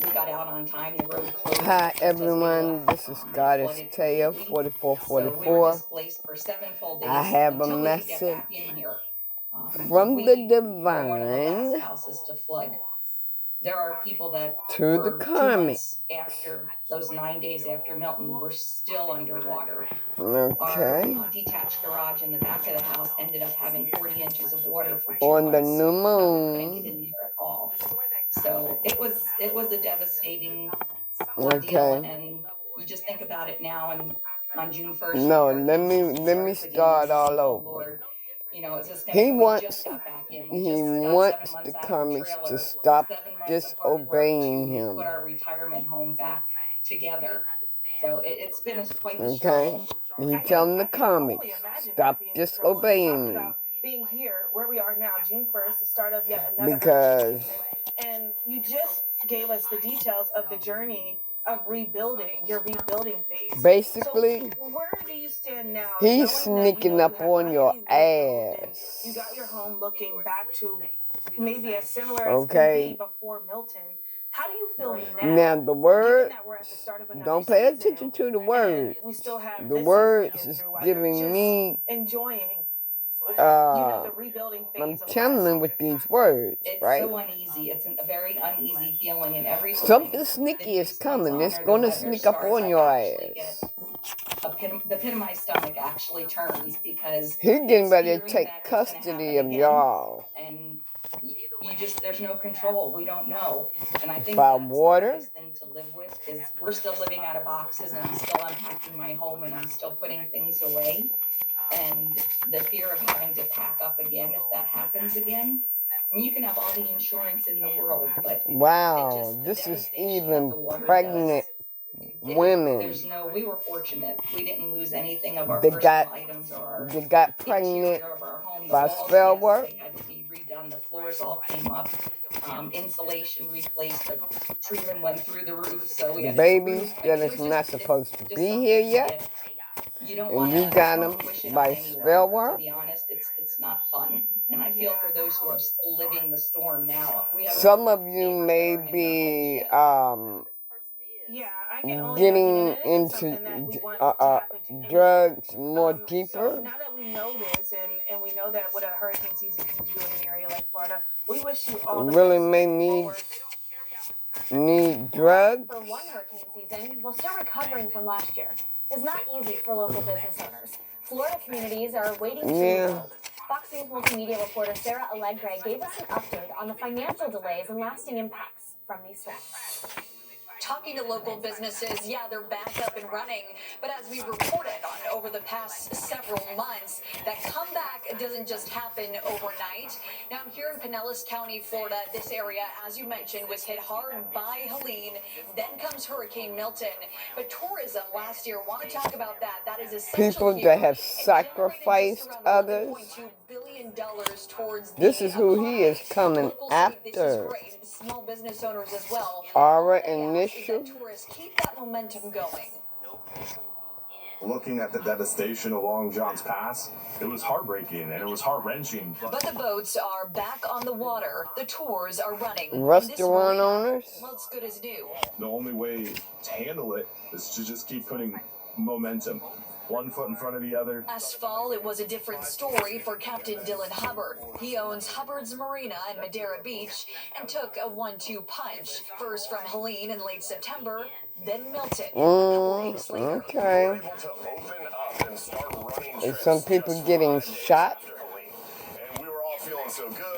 We got out on time. The road closed. Hi everyone, this is Goddess Taya, 4444. For 7 full days I have a until we could get message back in here. from the We were one of the last divine houses to flood. There are people that to the were 2 karmics. months after those 9 days after Milton were still underwater. Okay. Our detached garage in the back of the house ended up having 40 inches of water for 2 On the months. new Couldn't get moon. in there at all. So it was a devastating ordeal, Okay. and you just think about it now, and on June 1st. No, let me start all over. Lord, you know, it's just He we wants just got back in. the karmics to stop disobeying him. Put our retirement home back together. So it's been quite a struggle. Okay. He telling the karmics, stop disobeying me. Being here, where we are now, June 1st, the start of yet another because and you just gave us the details of the journey of rebuilding, your rebuilding phase. Basically, so where do you stand now? He's sneaking up on your ass. You got your home looking back to maybe as similar as could be before Milton. How do you feel now? The words, don't pay attention to the words. The words is giving me enjoying. I'm channeling with these words, right? It's so uneasy. It's a very uneasy feeling, and every something sneaky is coming. It's gonna sneak up on your ass. The pit of my stomach actually turns because he's getting ready to take custody of y'all. And there's no control. We don't know. And I think by that's water. The hardest thing to live with is we're still living out of boxes, and I'm still unpacking my home, and I'm still putting things away. And the fear of having to pack up again if that happens again. I mean, you can have all the insurance in the world, but wow, this is even pregnant women. We were fortunate. We didn't lose anything of our personal items or they got pregnant of our home. by spell work. They had to be redone. The floors all came up. Insulation replaced. The trim went through the roof. So the babies that is not supposed to be here yet. You got them by spell work. To be honest, it's not fun, and I feel for those who are still living the storm now. Some of you may be getting into drugs more deeper. So now that we know this, and we know that what a hurricane season can do in an area like Florida, we wish you all the really best may need drugs. For one hurricane season, while still recovering from last year, is not easy for local business owners. Florida communities are waiting to rebuild. Fox News multimedia reporter Sarah Allegre gave us an update on the financial delays and lasting impacts from these storms. Talking to local businesses, yeah, they're back up and running. But as we've reported on over the past several months, that comeback doesn't just happen overnight. Now, I'm here in Pinellas County, Florida. This area, as you mentioned, was hit hard by Helene. Then comes Hurricane Milton. But tourism last year, want to talk about that. That is essential. People that have sacrificed others. This is who he is coming after. Small business owners as well. Our initial. Tourists keep that momentum going. Looking at the devastation along Johns Pass, it was heartbreaking and it was heart-wrenching. But the boats are back on the water. The tours are running. Restaurant owners? Well, it's good as new. The only way to handle it is to just keep putting momentum. One foot in front of the other. Last fall, it was a different story for Captain Dylan Hubbard. He owns Hubbard's Marina in Madera Beach and took a 1-2 punch. First from Helene in late September, then Milton. Okay. And some people getting shot.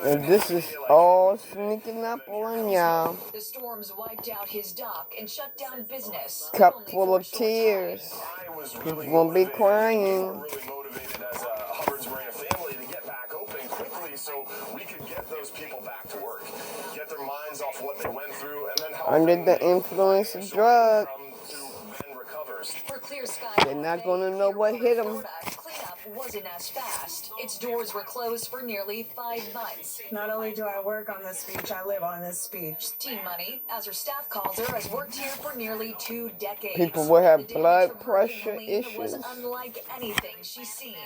And this is all sneaking up on y'all. The storms wiped out his dock and shut down business. Cup full of tears. People won't be crying. Really motivated as a Hubbard's Marina family to get back open quickly so we could get those people back to work, get their minds off what they went through, and then help under the influence of drugs. For Clear Sky, they're not going to know what hit them. Cleanup wasn't as fast. Its doors were closed for nearly 5 months. Not only do I work on this beach, I live on this beach. Team Money, as her staff calls her, has worked here for nearly 2 decades. People will have blood pressure issues. Was unlike anything she's seen.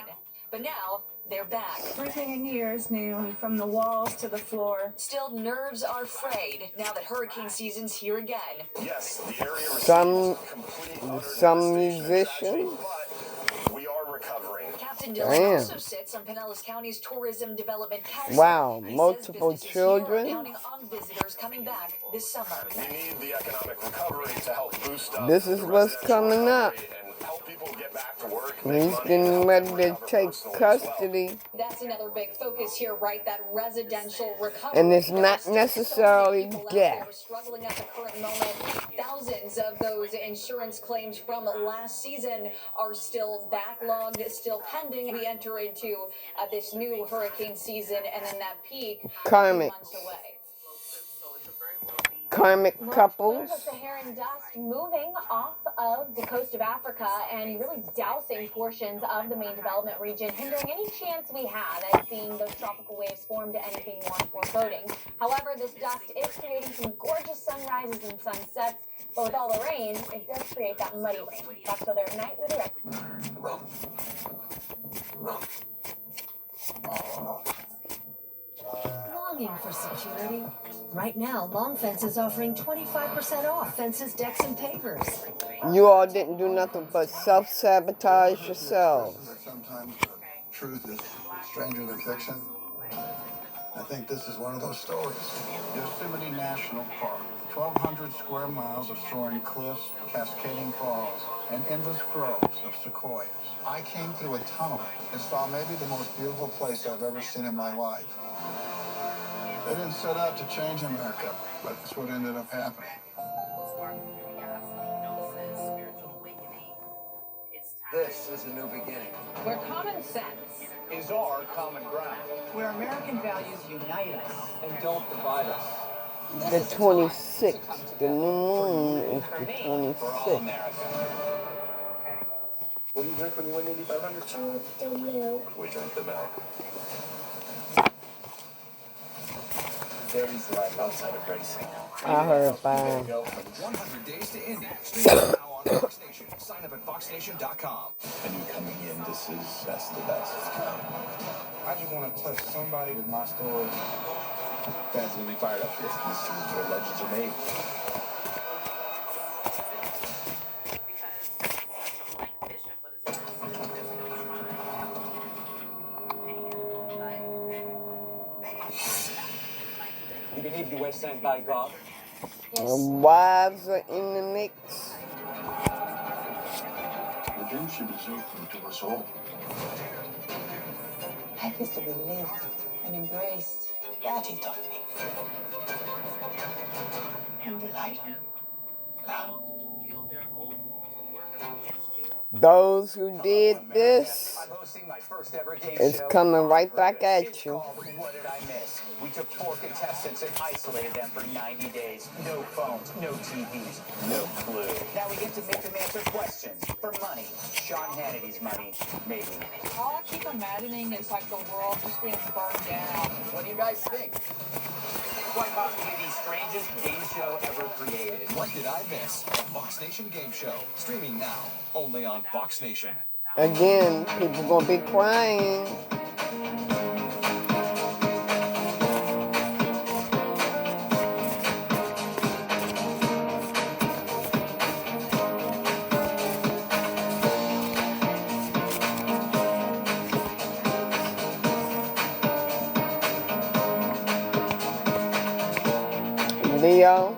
But now, they're back. Everything in years new, from the walls to the floor. Still, nerves are frayed now that hurricane season's here again. Yes, the area Some received complete utter some devastation and tragedy, musicians. but we are recovering. Captain Dillon Damn. also sits on Pinellas County's Tourism Development Council. Wow, He says multiple businesses here are children. counting on visitors coming back this summer. We need the economic recovery to help boost up This is the what's residential coming up. recovery and help people get back to work. And make he's money, getting and ready help to them recover take personally as well. custody. That's another big focus here, right? That residential recovery. And it's There are not still so many necessarily people out death. there struggling at the current moment. Thousands of those insurance claims from last season are still backlogged, still pending. We enter into this new hurricane season, and then that peak a few Karmic. months away. Karmic Large couples. plumes of Saharan dust moving off of the coast of Africa and really dousing portions of the main development region, hindering any chance we had at seeing those tropical waves form to anything more foreboding. However, this dust is creating some gorgeous sunrises and sunsets, but with all the rain, it does create that muddy rain. Back to there at night with the Longing for security? Right now, Long Fence is offering 25% off fences, decks, and pavers. You all didn't do nothing but self-sabotage yourselves. Sometimes the truth is stranger than fiction. I think this is one of those stories. Yosemite National Park. 1,200 square miles of soaring cliffs, cascading falls, and endless groves of sequoias. I came through a tunnel and saw maybe the most beautiful place I've ever seen in my life. They didn't set out to change America, but that's what ended up happening. This is a new beginning. Where common sense Is our common ground. where American values unite us and don't divide us. The 26th. The new moon is the For all 26th. America. What do you drink when you win Indy 500? The milk. We drink the milk. There's life outside of racing. I heard fine. Go from 100 days to Indy. Streaming now on Fox Nation. Sign up at foxnation.com. I knew coming in, this is best the best. I just want to touch somebody with my story. Fans will be fired up for this. This is where legends are made. You believe you were sent by God? Wives are in the mix. Redemption is open to us all. Life is to be lived and embraced. Daddy taught me. And relied on love. Those who did this I'm hosting my first ever game is show. coming right back at It's you. called What Did I Miss? We took 4 contestants and isolated them for 90 days. No phones, no TVs, no clue. Now we get to make them answer questions for money. Sean Hannity's money, maybe. All I keep imagining is like the world just being burned down. What do you guys think? Quite possibly the strangest game show ever created. What Did I Miss? A Fox Nation game show. Streaming now. Only on Fox Nation. Again, people gonna be crying. Leo.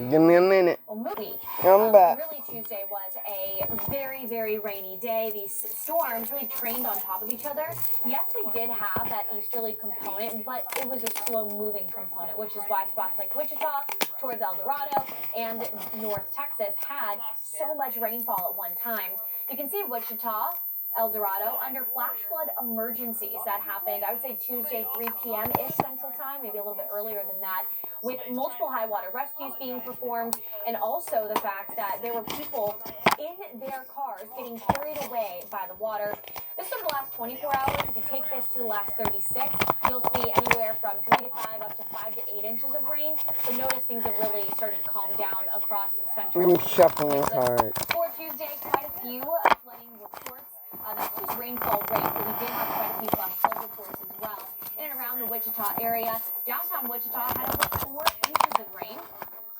Give me a minute. Well, movie. I'm back. Really, Tuesday was a very, very rainy day. These storms really trained on top of each other. Yes, they did have that easterly component, but it was a slow-moving component, which is why spots like Wichita, towards El Dorado, and North Texas had so much rainfall at one time. You can see Wichita El Dorado under flash flood emergencies. That happened, I would say, Tuesday, 3 p.m.-ish Central Time, maybe a little bit earlier than that, with multiple high water rescues being performed, and also the fact that there were people in their cars getting carried away by the water. This is over the last 24 hours. If you take this to the last 36, you'll see anywhere from 3 to 5 up to 5 to 8 inches of rain. But notice things have really started to calm down across Central. Shuffling cards. For Tuesday, quite a few flooding reports. That's just rainfall rate, but we did have quite a few flash flood reports as well. In and around the Wichita area, downtown Wichita had over 4 inches of rain.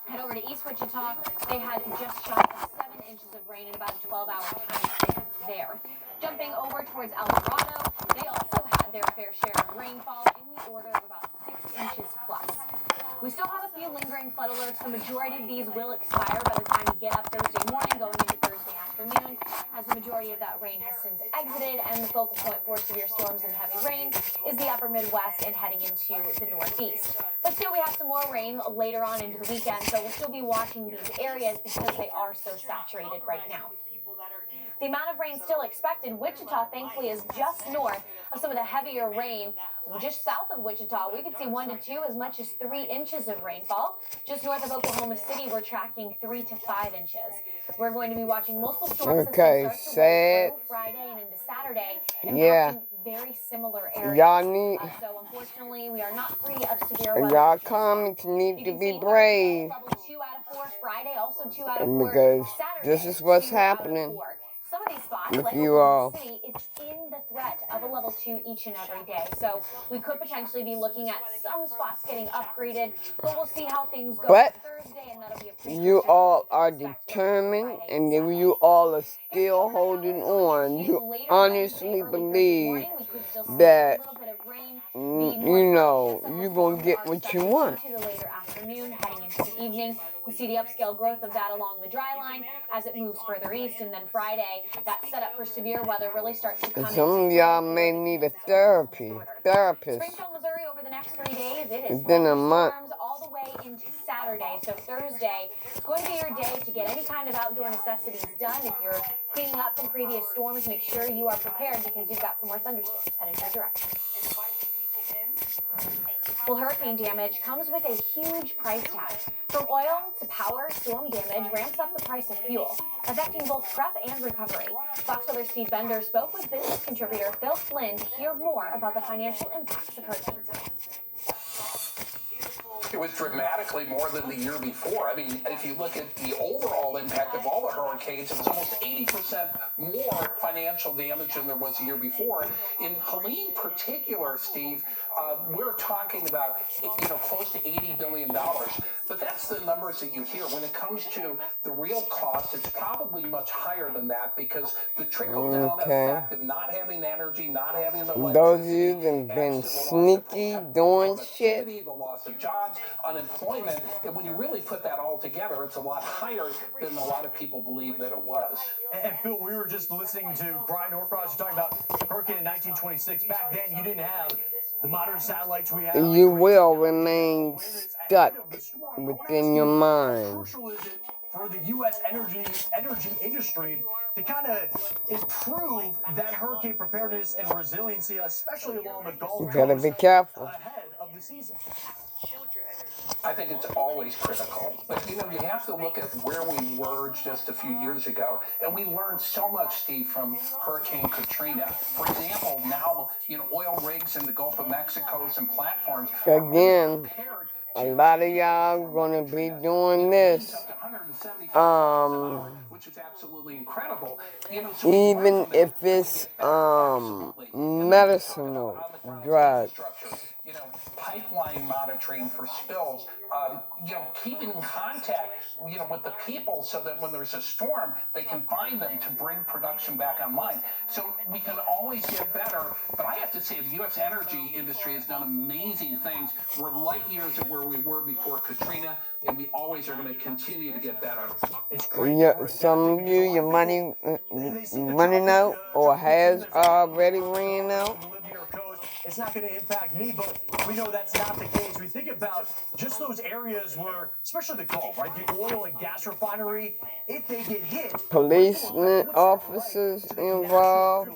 Head over to East Wichita, they had just shy of 7 inches of rain in about a 12-hour time span there. Jumping over towards El Dorado, they also had their fair share of rainfall in the order of about 6 inches plus. We still have a few lingering flood alerts. The majority of these will expire by the time you get up Thursday morning, going into Thursday afternoon, as the majority of that rain has since exited, and the focal point for severe storms and heavy rain is the upper Midwest and heading into the Northeast. But still, we have some more rain later on into the weekend, so we'll still be watching these areas because they are so saturated right now. The amount of rain still expected, Wichita, thankfully, is just north of some of the heavier rain. Just south of Wichita, we could see 1 to 2, as much as 3 inches of rainfall. Just north of Oklahoma City, we're tracking 3 to 5 inches. We're going to be watching multiple storms Okay, sad. Friday and into Saturday, Yeah. impacting very similar areas. Y'all need, So unfortunately, we are not free of severe weather. y'all comics need to be brave. Level 2 out of 4 Friday, also 2 out of 4 Because Saturday, this is what's 2 out of happening 4. Some of these spots, with like you Oklahoma all. City, is in the threat of a level 2 each and every day. So we could potentially be looking at some spots getting upgraded, but we'll see how things go But Thursday, and that'll be a you all are determined, and if you all are still holding on, you honestly believe that, you know, you're going to get what you want. To the later afternoon, heading into the evening, we see the upscale growth of that along the dry line as it moves further east, and then Friday, that setup for severe weather really starts to come in. Some of y'all may need a therapist. Springfield, Missouri, over the next 3 days, it is Within a month. storms all the way into Saturday. So Thursday, it's going to be your day to get any kind of outdoor necessities done. If you're cleaning up from previous storms, make sure you are prepared because you've got some more thunderstorms headed your direction. Well, hurricane damage comes with a huge price tag. From oil to power, storm damage ramps up the price of fuel, affecting both prep and recovery. Fox Weather Steve Bender spoke with business contributor Phil Flynn to hear more about the financial impacts of hurricane season. It was dramatically more than the year before. I mean, if you look at the overall impact of all the hurricanes, it was almost 80% more financial damage than there was the year before. In Helene particular, Steve, we're talking about, close to $80 billion. But that's the numbers that you hear. When it comes to the real cost, it's probably much higher than that because the trickle-down effect of not having energy, not having the electricity. Those of you that have been sneaky doing shit. The loss of jobs, unemployment, and when you really put that all together, it's a lot higher than a lot of people believe that it was. And Phil, we were just listening to Brian Norcross talking about hurricane in 1926. Back then, you didn't have the modern satellites we have. You will remain stuck within your mind. How crucial is it for the U.S. energy industry to kind of improve that hurricane preparedness and resiliency, especially along the Gulf Coast? You gotta be careful. Ahead of the season. I think it's always critical. But, you have to look at where we were just a few years ago. And we learned so much, Steve, from Hurricane Katrina. For example, now, oil rigs in the Gulf of Mexico and platforms. Again, a lot of y'all gonna be doing this. Which is absolutely incredible. Even if it's medicinal drugs. Pipeline monitoring for spills, keeping in contact, with the people so that when there's a storm, they can find them to bring production back online. So we can always get better, but I have to say the U.S. energy industry has done amazing things. We're light years of where we were before Katrina, and we always are going to continue to get better. Yeah, some of you, your money running out or has already ran out. it's not going to impact me, but we know that's not the case. We think about just those areas where, especially the Gulf, right? The oil and gas refinery, if they get hit, Policemen, officers involved.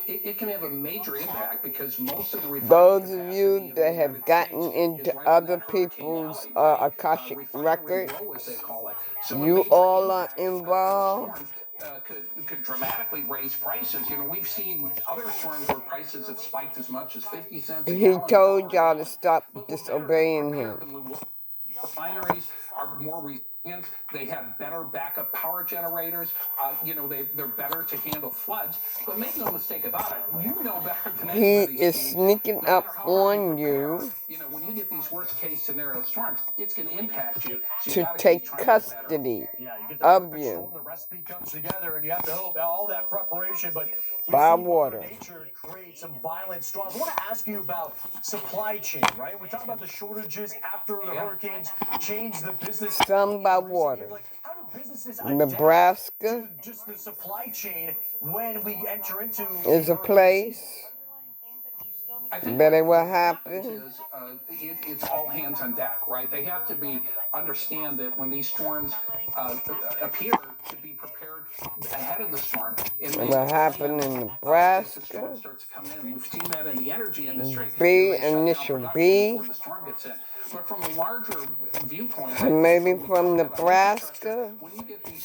It can have a major impact because most of the Those of you that have gotten into other people's Akashic records, you all are involved. Could dramatically raise prices. You know, we've seen other storms where prices have spiked as much as 50 cents a He gallon. told y'all to stop disobeying him. Refineries are more resilient. They have better backup power generators. You know, they're better to handle floods. But make no mistake about it, you know better than He anybody. is sneaking up on you You know, when you get these worst case scenario storms, it's going to impact you. So you to gotta take keep trying to custody of you the recipe comes together, and you have to hope all that preparation, but by water. nature create some violent storms. I want to ask you about supply chain, right? We talk about the shortages after the hurricanes change the business. Some by water. Like, how do businesses Nebraska to just the supply chain when we enter into is a place that it will happen. It's all hands on deck, right? They have to understand that when these storms appear, to be prepared ahead of the storm. It will happen in Nebraska. The storm starts to come in. We've seen that in the energy industry. B, initial B. Before the storm gets in. But from a larger viewpoint, Maybe from Nebraska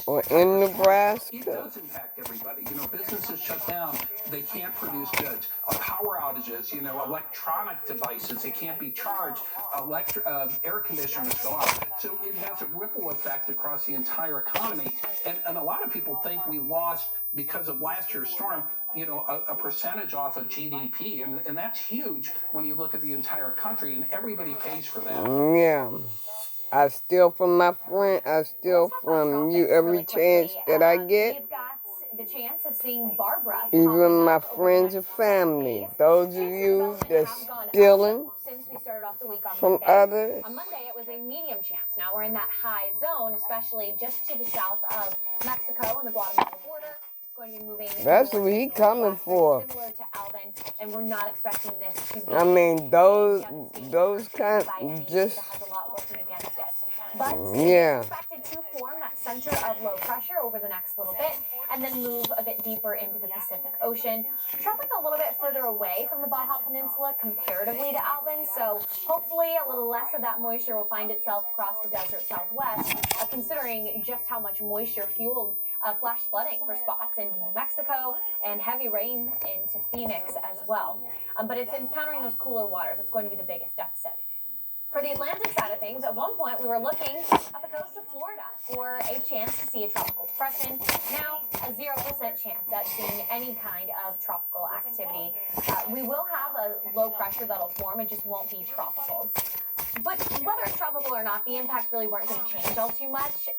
or in it Nebraska. does impact everybody. You know, businesses shut down. They can't produce goods. Power outages, you know, electronic devices, they can't be charged. Air conditioners go off. So it has a ripple effect across the entire economy. And a lot of people think we lost, because of last year's storm, you know, a percentage off of GDP. And that's huge when you look at the entire country, and everybody pays for that. Yeah. I steal from my friend. I steal from you every chance that I get. We've got the chance of seeing Barbara. Even my friends and family. Those of you that's stealing Since we started off the week on from Monday. others. On Monday, it was a medium chance. Now we're in that high zone, especially just to the south of Mexico and the Guatemala border. Going to be moving. That's what he coming for. Similar to Alvin, and we're not expecting this to be. I mean, those kind just has a lot working against it. But yeah. it's expected to form that center of low pressure over the next little bit, and then move a bit deeper into the Pacific Ocean, traveling a little bit further away from the Baja Peninsula comparatively to Alvin. So hopefully a little less of that moisture will find itself across the desert Southwest, considering just how much moisture fueled flash flooding for spots in New Mexico and heavy rain into Phoenix as well. But it's encountering those cooler waters that's going to be the biggest deficit. For the Atlantic side of things, at one point we were looking at the coast of Florida for a chance to see a tropical depression. Now, a 0% chance at seeing any kind of tropical activity. We will have a low pressure that'll form, it just won't be tropical. But whether it's tropical or not, the impacts really weren't going to change all too much.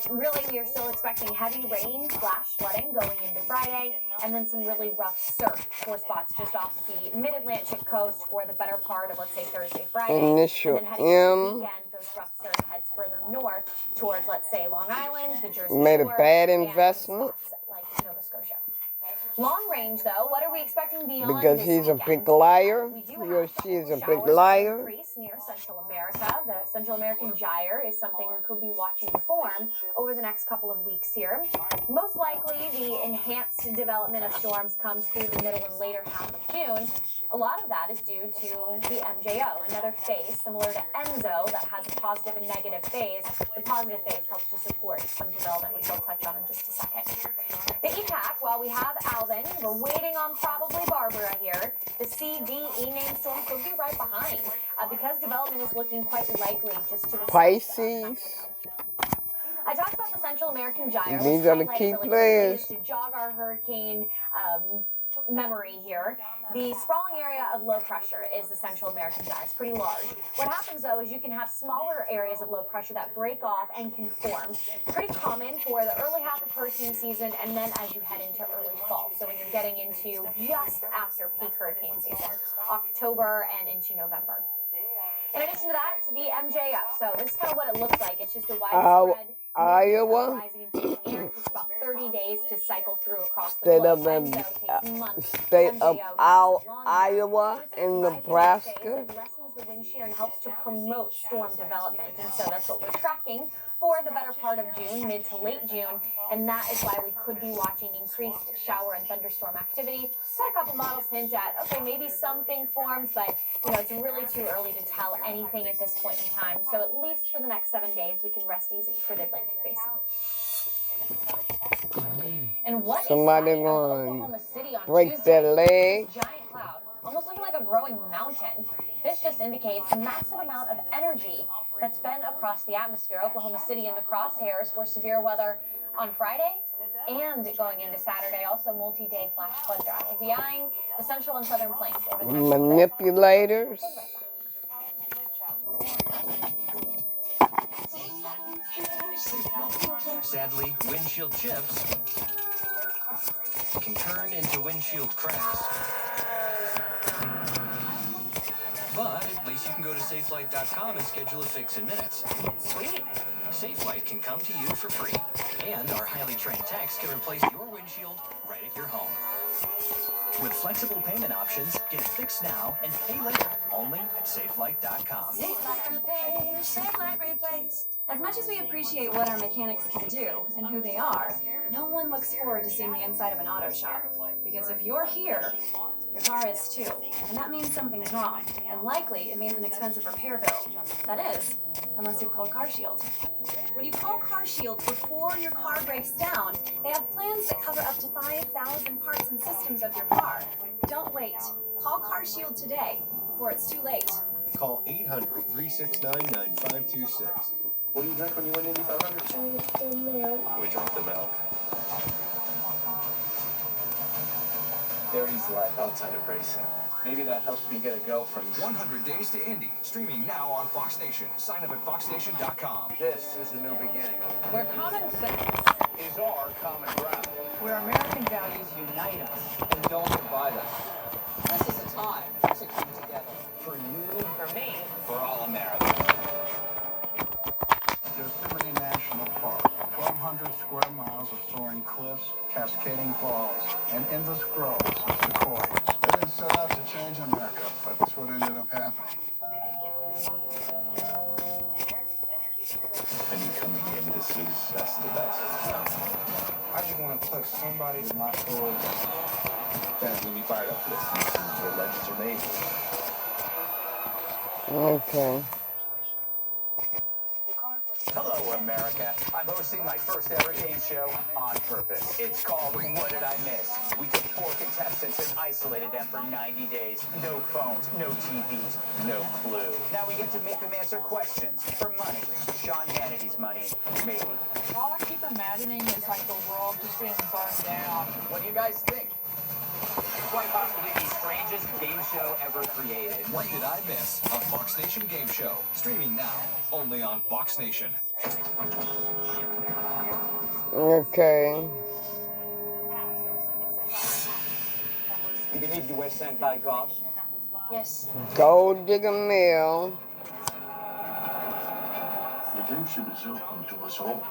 Really, we are still expecting heavy rain, flash flooding going into Friday, and then some really rough surf for spots just off the mid-Atlantic coast for the better part of, let's say, Thursday, Friday. Initial and then heading into the M. weekend, those rough surf heads further north towards, let's say, Long Island, the Jersey Made a Shore, bad and investment. spots like Nova Scotia. Long range, though, what are we expecting beyond Because this he's a weekend? big liar. We do He or have she is a showers big will liar. increase near Central America. The Central American gyre is something we could be watching form over the next couple of weeks here. Most likely, the enhanced development of storms comes through the middle and later half of June. A lot of that is due to the MJO, another phase similar to Enzo that has a positive and negative phase. The positive phase helps to support some development, which I'll touch on in just a second. The EPAC, while we have Alvin, we're waiting on probably Barbara here. The CDE named storm could be right behind because development is looking quite likely just to the Pisces. I talked about the Central American gyre. These are the key players. To jog our hurricane memory here, the sprawling area of low pressure is the Central American gyre. It's pretty large. What happens, though, is you can have smaller areas of low pressure that break off and can form. Pretty common for the early half of hurricane season and then as you head into early fall. So when you're getting into just after peak hurricane season, October and into November. In addition to that, the MJO. So this is kind of what it looks like. It's just a widespread Iowa, rising in sea air. It takes about 30 days to cycle through across the state globe. of, MJO takes months. state of MJO Iowa and Nebraska. It lessens the wind shear and helps to promote storm development. And so that's what we're tracking for the better part of June, mid to late June. And that is why we could be watching increased shower and thunderstorm activity. Had a couple models hint at, okay, maybe something forms, but it's really too early to tell anything at this point in time. So at least for the next 7 days, we can rest easy for the Atlantic Basin. And what Somebody is going City on break Tuesday? their leg. Giant cloud, almost looking like a growing mountain. This just indicates a massive amount of energy that's been across the atmosphere. Oklahoma City in the crosshairs for severe weather on Friday and going into Saturday. Also multi-day flash flood drought. We'll be eyeing the central and southern plains over the next Manipulators. Sadly, windshield chips can turn into windshield cracks. But at least you can go to SafeLight.com and schedule a fix in minutes. Sweet. SafeLight can come to you for free, and our highly trained techs can replace your windshield right at your home. With flexible payment options, get it fixed now and pay later, only at SafeLight.com. SafeLight Repair, SafeLight Replace. As much as we appreciate what our mechanics can do and who they are, no one looks forward to seeing the inside of an auto shop. Because if you're here, your car is too. And that means something's wrong. And likely, it means an expensive repair bill. That is, unless you've called CarShield. When you call CarShield before your car breaks down, they have plans that cover up to 5,000 parts and systems of your car. Don't wait. Call CarShield today before it's too late. Call 800-369-9526. What do you drink when you win Indy 500? We drink the milk. There's life outside of racing. Maybe that helps me get a go from 100 Days to Indy, streaming now on Fox Nation. Sign up at foxnation.com. This is a new beginning. Where common sense Is our common ground. where American values unite us and don't divide us. This is a time to come together. For you, for me, For all Americans. Yosemite National Park, 1,200 square miles of soaring cliffs, cascading falls, and endless groves of sequoias. They didn't set out to change America, but that's what ended up happening. And you coming in, that's the best. I just want to touch somebody with my sword. Fans will be fired up for this. This is where legends are made. Okay. Hello, America. I'm hosting my first ever game show on purpose. It's called What Did I Miss? We took 4 contestants and isolated them for 90 days. No phones, no TVs, no clue. Now we get to make them answer questions for money. Sean Hannity's money, maybe. All I keep imagining is like the world just being burned down. What do you guys think? Quite possibly the strangest game show ever created. What Did I Miss? A Fox Nation game show. Streaming now, only on Fox Nation. Okay. You believe you were sent by God? Yes. Gold Digger Mill. Redemption is open to us all.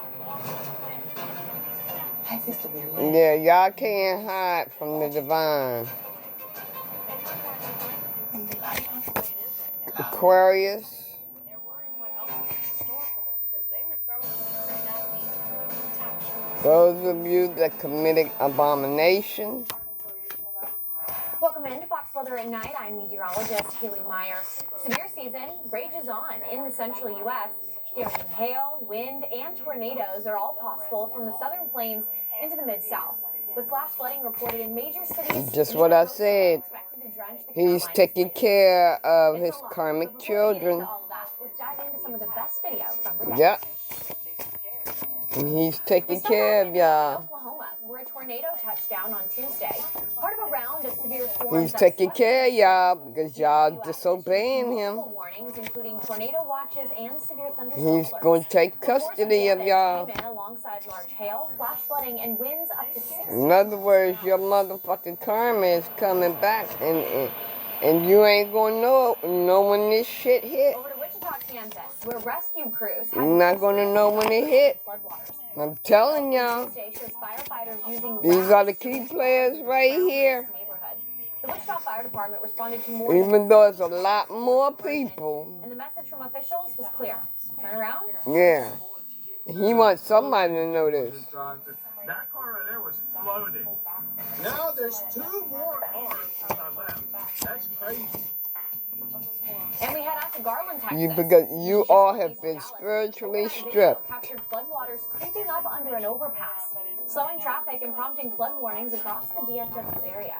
Yeah, y'all can't hide from the divine. Aquarius. Those of you that committed abomination. Welcome into Fox Weather at Night. I'm meteorologist Haley Myers. Severe season rages on in the central U.S. Daring hail, wind, and tornadoes are all possible from the southern plains into the mid-south. With flash flooding reported in major cities. Just what I said. He's taking care of his karmic children. Let's dive into some of the best video from the Yep. He's taking care of y'all. Oklahoma, where a tornado touched down on Tuesday. Part of a round of severe storms. He's taking care of y'all because y'all disobeying him. Warnings, including tornado watches and severe thunderstorm He's going to take custody of y'all. Alongside large hail, flash flooding, and winds up to 6. In other words, your motherfucking karma is coming back, and you ain't gonna know when this shit hit. Over to Wichita, Kansas, where rescue crews You're not gonna know when it hit. floodwaters. I'm telling y'all. Tuesday shows firefighters using These are the rafts to key lift players right around here. this neighborhood. The Wichita Fire Department responded to more than Even though it's a lot more people. and the message from officials was clear. Turn around. Yeah. He wants somebody to know this. That car right there was floating. Now there's 2 more cars since I left. That's crazy. And we head out to Garland, Texas. Because you all have been spiritually stripped. Captured floodwaters creeping up under an overpass, slowing traffic and prompting flood warnings across the DFW area.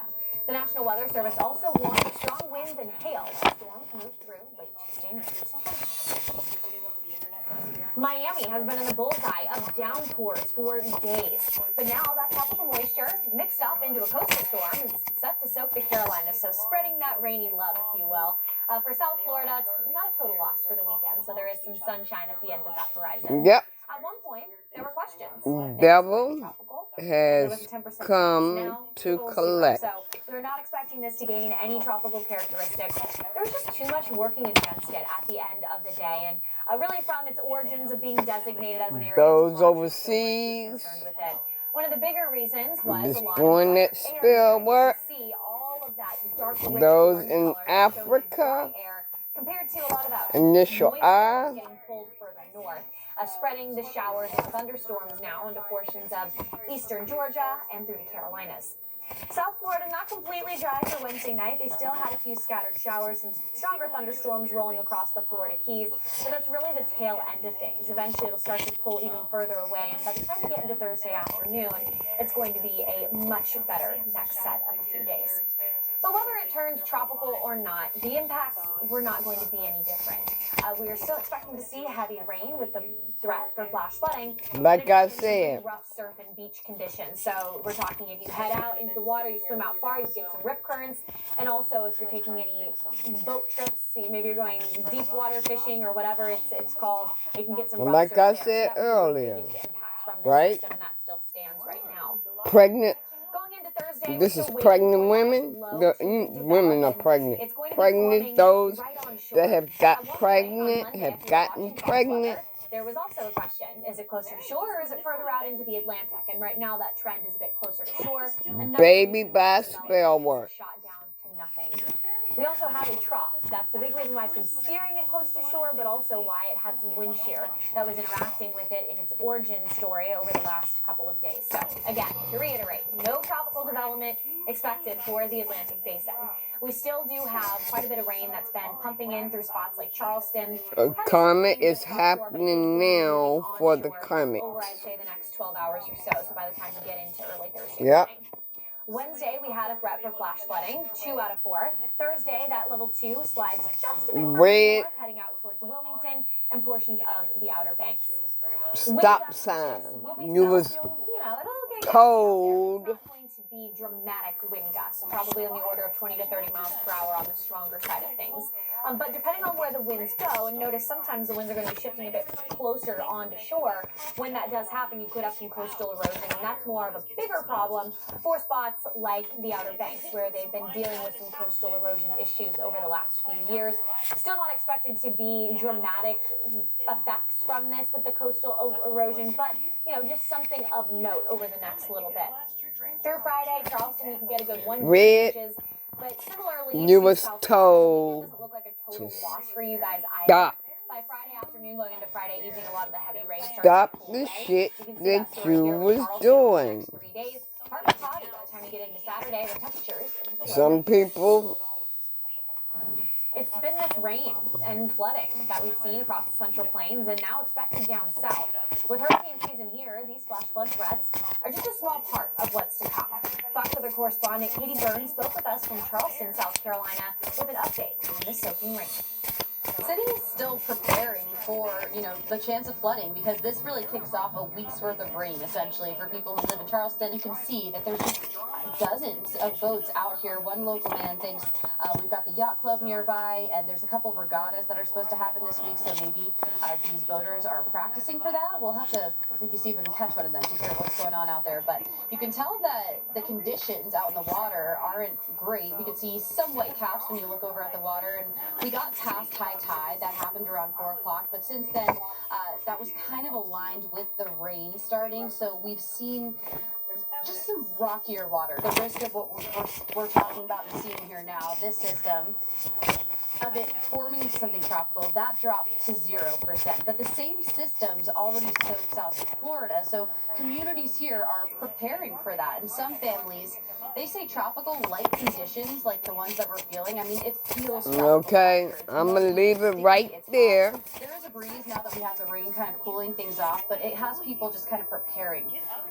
The National Weather Service also warned of strong winds and hail as storms moved through late Tuesday night. Miami has been in the bullseye of downpours for days, but now that tropical moisture mixed up into a coastal storm is set to soak the Carolinas, so spreading that rainy love, if you will. For South Florida, it's not a total loss for the weekend, so there is some sunshine at the end of that horizon. Yep. At one point, there were questions. Devil has come to collect. So we're not expecting this to gain any tropical characteristics. There's just too much working against it at the end of the day, and really from its origins of being designated as an area. Those overseas. With it. One of the bigger reasons was destroying that spill work. See all of that dark, rich Those orange in color Africa. compared to a lot of that Initial eye. getting pulled further north. Spreading the showers and thunderstorms now into portions of eastern Georgia and through the Carolinas. South Florida not completely dry for Wednesday night. They still had a few scattered showers and stronger thunderstorms rolling across the Florida Keys, but that's really the tail end of things. Eventually it'll start to pull even further away, and by the time we get into Thursday afternoon, it's going to be a much better next set of a few days. But whether it turns tropical or not, the impacts were not going to be any different. We are still expecting to see heavy rain with the threat for flash flooding. Like I said. Rough surf and beach conditions. So we're talking if you head out into the water, you swim out far, you get some rip currents. And also if you're taking any boat trips, maybe you're going deep water fishing or whatever it's called, you can get some rough Like surf I there. said earlier. From Right? and that still stands right now. Pregnant. Going into Thursday, This is pregnant women. Women are pregnant. Pregnant, those that have got pregnant, have gotten pregnant. There was also a question, is it closer to shore or is it further out into the Atlantic? And right now that trend is a bit closer to shore. Baby by spell work. Shot down to nothing. We also have a trough. That's the big reason why it's been steering it close to shore, but also why it had some wind shear that was interacting with it in its origin story over the last couple of days. So again, to reiterate, no tropical development expected for the Atlantic Basin. We still do have quite a bit of rain that's been pumping in through spots like Charleston. Karma is happening now for the karmics. Over, I'd say, the next 12 hours or so. So by the time we get into early Thursday Yep. morning. Wednesday, we had a threat for flash flooding, 2 out of 4. Thursday, that level 2 slides just a bit Red. north, heading out towards Wilmington and portions of the Outer Banks. Stop sign. You was told. To be dramatic wind gusts, probably on the order of 20 to 30 miles per hour on the stronger side of things. But depending on where the winds go, and notice sometimes the winds are going to be shifting a bit closer onto shore. When that does happen, you could have some coastal erosion, and that's more of a bigger problem for spots like the Outer Banks, where they've been dealing with some coastal erosion issues over the last few years. Still not expected to be dramatic effects from this with the coastal erosion, but just something of note over the next little bit. Through Friday, Charleston, you can get a good 1 Red. inches, but similarly, You was told doesn't look like a total wash for you guys either. stop. By Friday afternoon, going into Friday evening, a lot of the heavy rain starts Stop to pull the away. shit You can see that story you here in was Charleston doing. for the next 3 days. Partly cloudy by the time you get into Saturday with temperatures. Some people. It's been this rain and flooding that we've seen across the Central Plains and now expected down south. With hurricane season here, these flash flood threats are just a small part of what's to come. Fox Weather correspondent Katie Burns spoke with us from Charleston, South Carolina, with an update on the soaking rain. The city is still preparing for, the chance of flooding because this really kicks off a week's worth of rain, essentially. For people who live in Charleston, you can see that there's just dozens of boats out here. One local man thinks we've got the yacht club nearby, and there's a couple of regattas that are supposed to happen this week, so maybe these boaters are practicing for that. We'll have to maybe see if we can catch one of them to hear what's going on out there. But you can tell that the conditions out in the water aren't great. You can see some white caps when you look over at the water, and we got past high tide that happened around 4 o'clock, but since then, that was kind of aligned with the rain starting, so we've seen just some rockier water. The risk of what we're talking about and seeing here now, this system, of it forming something tropical, that dropped to 0%. But the same systems already soaked South Florida, so communities here are preparing for that. And some families, they say tropical-like conditions, like the ones that we're feeling, I mean, it feels tropical. Okay, I'm gonna leave it right there. There is a breeze now that we have the rain kind of cooling things off, but it has people just kind of preparing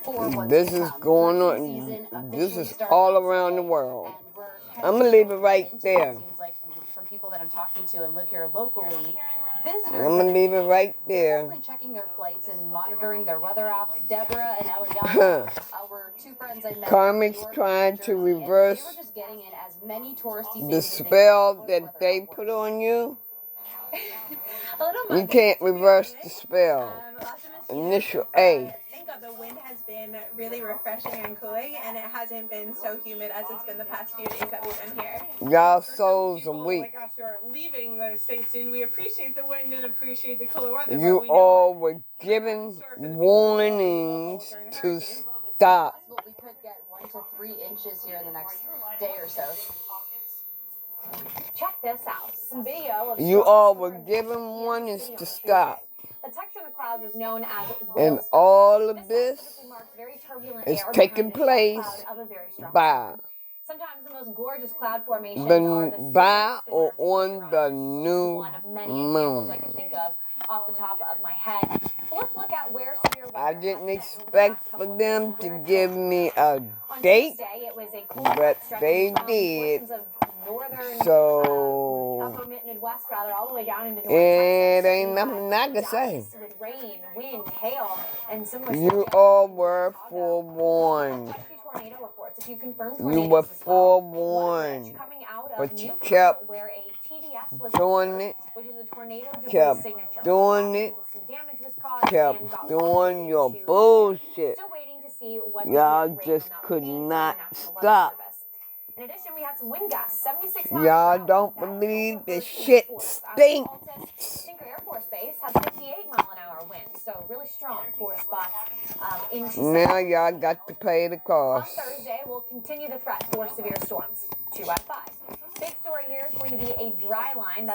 for what's This to is come. going Hurricane on. season This officially is started all around the world. and we're kind I'm of gonna leave it right into there. It seems like from people that I'm talking to and live here locally, visitors I'm gonna leave it right they're there. definitely checking their flights and monitoring their weather apps. Deborah and Eliana were two friends I met. Karmics trying to They were reverse just getting in as many touristy the things as they spell could. that they put on you. A little You can't reverse the spell. Initial A. Thank God the wind has been really refreshing and cooling, and it hasn't been so humid as it's been the past few days that we've been here. Y'all souls are weak. Like us who are leaving the States soon, we appreciate the wind and appreciate the cooler weather. You all were given warnings to stop. We could get 1 to 3 inches here in the next day or so. Check this out. Some video of You all were given warnings to stop. the texture of the clouds is known as And all of this very turbulent is air taking behind a place cloud of a very strong by Sometimes the most gorgeous cloud formations are the the by or on the new one of many examples I can moon. think of off the top of my head. So let's look at where severe weather I didn't expect for them to give me a on date, Tuesday, it was a cool but stretch they from did. portions of northern, So upper Midwest rather, all the way down into North it Texas. ain't nothing I can say. With rain, wind, hail, and similar You all were forewarned. tornado reports. If you confirm You tornadoes were as well, forewarned, coming out of but you Newcastle, kept where a TDS was doing observed, it, which is a tornado debris kept signature. doing it, Some damage was caused and kept got doing your into bullshit. Still waiting to see what Y'all the rain just on that could would be from the not National Weather stop. Service. In addition, we had some wind gusts, 76 miles per Y'all hour. don't believe this shit stinks. Tinker Air Force Base had 58-mile-an-hour winds, so really strong for spots into Now y'all got to pay the On cost. Thursday, we'll continue the threat for severe storms, 2 out of 5. Big story here is going to be a dry line that'll